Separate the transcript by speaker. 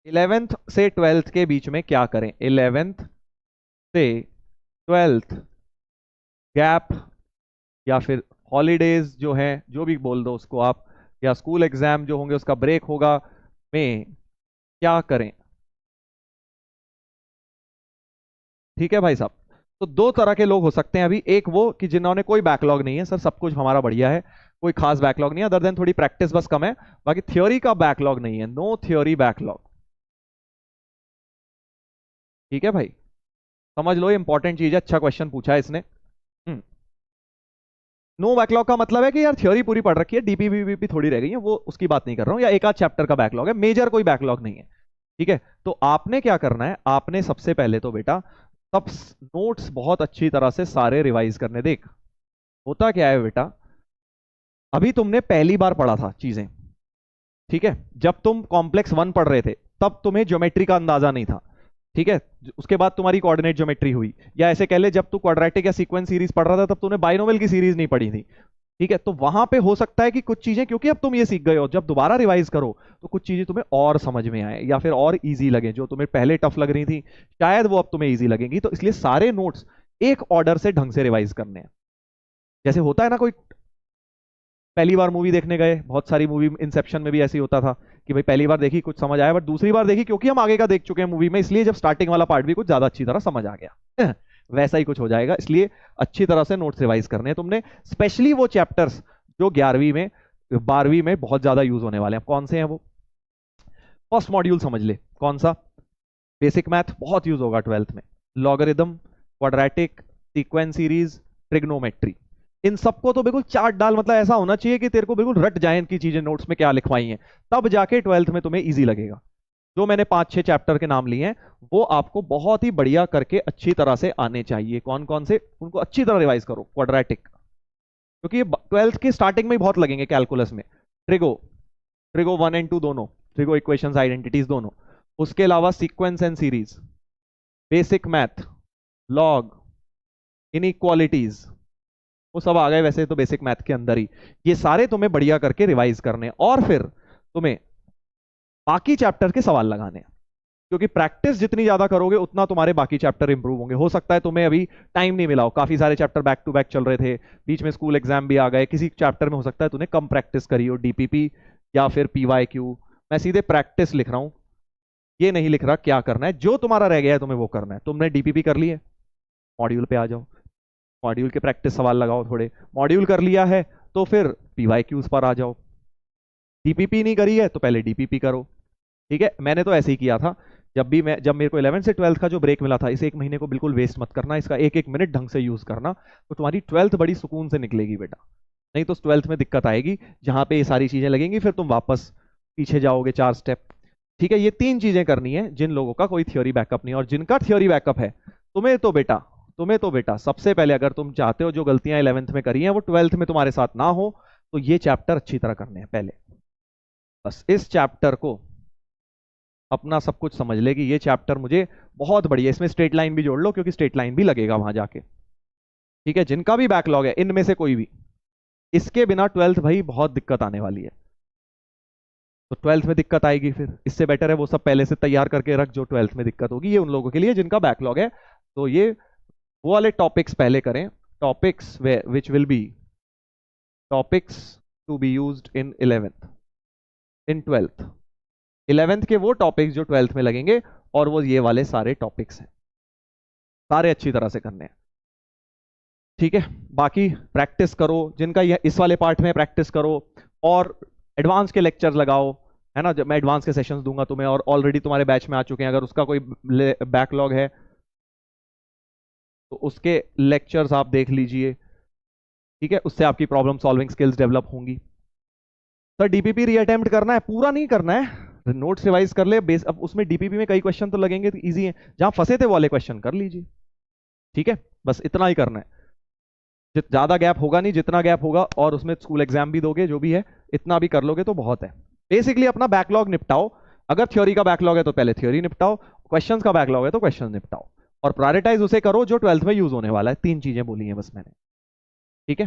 Speaker 1: 11th से 12th के बीच में क्या करें? 11th से 12th गैप, या फिर हॉलीडेज जो है, जो भी बोल दो उसको आप, या स्कूल एग्जाम जो होंगे उसका ब्रेक होगा, में क्या करें? ठीक है भाई साहब। तो दो तरह के लोग हो सकते हैं अभी। एक वो कि जिन्होंने कोई बैकलॉग नहीं है, सर सब कुछ हमारा बढ़िया है, कोई खास बैकलॉग नहीं है, अदर देन थोड़ी प्रैक्टिस बस कम है, बाकी थ्योरी का बैकलॉग नहीं है, नो थ्योरी बैकलॉग। ठीक है भाई, समझ लो, ये इंपॉर्टेंट चीज है, अच्छा क्वेश्चन पूछा है इसने। नो बैकलॉग का मतलब है कि यार थ्योरी पूरी पढ़ रखी है, डीपीपीपी थोड़ी रह गई है, वो उसकी बात नहीं कर रहा हूं, या एक आध चैप्टर का बैकलॉग है, मेजर कोई बैकलॉग नहीं है। ठीक है, तो आपने क्या करना है, आपने सबसे पहले तो बेटा सब नोट्स बहुत अच्छी तरह से सारे रिवाइज करने। देख, होता क्या है बेटा, अभी तुमने पहली बार पढ़ा था चीजें, ठीक है, जब तुम कॉम्प्लेक्स 1 पढ़ रहे थे तब तुम्हें ज्योमेट्री का अंदाजा नहीं था। ठीक है, उसके बाद तुम्हारी कोऑर्डिनेट ज्योमेट्री हुई, या ऐसे कह ले जब तू क्वाड्रेटिक या सीक्वेंस सीरीज पढ़ रहा था तब तूने बाइनोमियल की सीरीज नहीं पढ़ी थी। ठीक है, तो वहां पे हो सकता है कि कुछ चीजें, क्योंकि अब तुम ये सीख गए हो, जब दोबारा रिवाइज करो तो कुछ चीजें तुम्हें और समझ में आए, या फिर और इजी लगे, जो तुम्हें पहले टफ लग रही थी शायद वो अब तुम्हें इजी लगेंगी। तो इसलिए सारे नोट्स एक ऑर्डर से ढंग से रिवाइज करने हैं। जैसे होता है ना, कोई पहली बार मूवी देखने गए, बहुत सारी मूवी, इंसेप्शन में भी ऐसे ही होता था कि भाई पहली बार देखी कुछ समझ आया, बट दूसरी बार देखी क्योंकि हम आगे का देख चुके हैं मूवी में, इसलिए जब स्टार्टिंग वाला पार्ट भी कुछ ज्यादा अच्छी तरह समझ आ गया। वैसा ही कुछ हो जाएगा, इसलिए अच्छी तरह से नोट्स रिवाइज करने हैं तुमने, स्पेशली वो चैप्टर्स जो 11वीं में 12वीं में बहुत ज्यादा यूज होने वाले हैं। कौन से हैं वो? फर्स्ट मॉड्यूल समझ ले, कौन सा? बेसिक मैथ बहुत यूज होगा 12th में, logarithm, quadratic, sequence series, trigonometry, इन सबको तो बिल्कुल चार्ट डाल, मतलब ऐसा होना चाहिए कि तेरे को बिल्कुल रट जाए इनकी चीजें नोट्स में क्या लिखवाई हैं, तब जाके 12th में तुम्हें इजी लगेगा। जो मैंने 5-6 चैप्टर के नाम लिए हैं वो आपको बहुत ही बढ़िया करके अच्छी तरह से आने चाहिए। कौन कौन से, उनको अच्छी तरह रिवाइज करो। क्वाड्रेटिक, क्योंकि ये 12th के स्टार्टिंग में ही बहुत लगेंगे कैलकुलस में। ट्रिगो, ट्रिगो 1 एंड 2 दोनों, ट्रिगो इक्वेशंस, आइडेंटिटीज दोनों। उसके अलावा sequence and series, basic math, log, inequalities, वो सब आ गए वैसे तो बेसिक मैथ के अंदर ही। ये सारे तुम्हें बढ़िया करके रिवाइज करने हैं, और फिर तुम्हें बाकी चैप्टर के सवाल लगाने हैं, क्योंकि प्रैक्टिस जितनी ज्यादा करोगे उतना तुम्हारे बाकी चैप्टर इंप्रूव होंगे। हो सकता है तुम्हें अभी टाइम नहीं मिला हो, काफी सारे चैप्टर बैक टू बैक चल रहे थे, बीच में स्कूल एग्जाम भी आ गए, किसी चैप्टर में हो सकता है तूने कम प्रैक्टिस करी हो, डीपीपी या फिर पीवाईक्यू। मैं सीधे प्रैक्टिस लिख रहा हूं, ये नहीं लिख रहा क्या करना है, जो तुम्हारा रह गया है तुम्हें वो करना है। तुमने डीपीपी कर ली है, मॉड्यूल पे आ जाओ, मॉड्यूल के प्रैक्टिस सवाल लगाओ थोड़े। मॉड्यूल कर लिया है तो फिर पीवाईक्यूज पर आ जाओ। डीपीपी नहीं करी है तो पहले डीपीपी करो। ठीक है, मैंने तो ऐसे ही किया था। जब मेरे को 11th से 12th का जो ब्रेक मिला था, इस एक महीने को बिल्कुल वेस्ट मत करना, इसका एक एक मिनट ढंग से यूज करना, तो तुम्हारी 12th बड़ी सुकून से निकलेगी बेटा। नहीं तो 12th में दिक्कत आएगी, जहां पे ये सारी चीजें लगेंगी फिर तुम वापस पीछे जाओगे 4 स्टेप। ठीक है, ये 3 चीजें करनी है जिन लोगों का कोई थ्योरी बैकअप नहीं है, और जिनका थ्योरी बैकअप है तुम्हें तो बेटा सबसे पहले, अगर तुम चाहते हो जो गलतियां 11th में करी हैं वो 12th में तुम्हारे साथ ना हो, तो ये चैप्टर अच्छी तरह करने हैं पहले। बस इस चैप्टर को अपना सब कुछ समझ ले कि ये चैप्टर मुझे बहुत बढ़िया, इसमें स्ट्रेट लाइन भी जोड़ लो क्योंकि स्ट्रेट लाइन भी लगेगा वहां जाके। ठीक है, जिनका भी बैकलॉग है इनमें से कोई भी, इसके बिना 12th भाई बहुत दिक्कत आने वाली है। तो 12th में दिक्कत आएगी, फिर इससे बेटर है वो सब पहले से तैयार करके रख, जो 12th में दिक्कत होगी ये उन लोगों के लिए जिनका बैकलॉग है। तो ये वो वाले टॉपिक्स पहले करें, topics which will be topics to be used in 11th, in 12th। 11th के वो टॉपिक्स जो 12th में लगेंगे, और वो ये वाले सारे टॉपिक्स हैं, सारे अच्छी तरह से करने हैं। ठीक है, बाकी प्रैक्टिस करो, जिनका ये इस वाले पार्ट में प्रैक्टिस करो, और एडवांस के लेक्चर्स लगाओ, है ना। जब मैं एडवांस के सेशंस दूंगा तुम्हें, और ऑलरेडी तुम्हारे बैच में आ चुके हैं, अगर उसका कोई बैकलॉग है तो उसके लेक्चर्स आप देख लीजिए। ठीक है, उससे आपकी प्रॉब्लम सॉल्विंग स्किल्स डेवलप होंगी। सर डीपीपी रीअटेम्प्ट करना है? पूरा नहीं करना है, नोट्स रिवाइज कर ले बेस। अब उसमें डीपीपी में कई क्वेश्चन तो लगेंगे तो इजी है, जहां फंसे थे वो वाले क्वेश्चन कर लीजिए। ठीक है, बस इतना ही करना है, ज्यादा गैप होगा नहीं, जितना गैप होगा, और उसमें स्कूल एग्जाम भी दोगे, जो भी है इतना भी कर लोगे तो बहुत है। बेसिकली अपना बैकलॉग निपटाओ, अगर थ्योरी का बैकलॉग है तो पहले थ्योरी निपटाओ, क्वेश्चंस का बैकलॉग है तो क्वेश्चन निपटाओ, और प्रायोरिटाइज उसे करो जो 12th में यूज होने वाला है। 3 चीजें बोली हैं बस मैंने। ठीक है।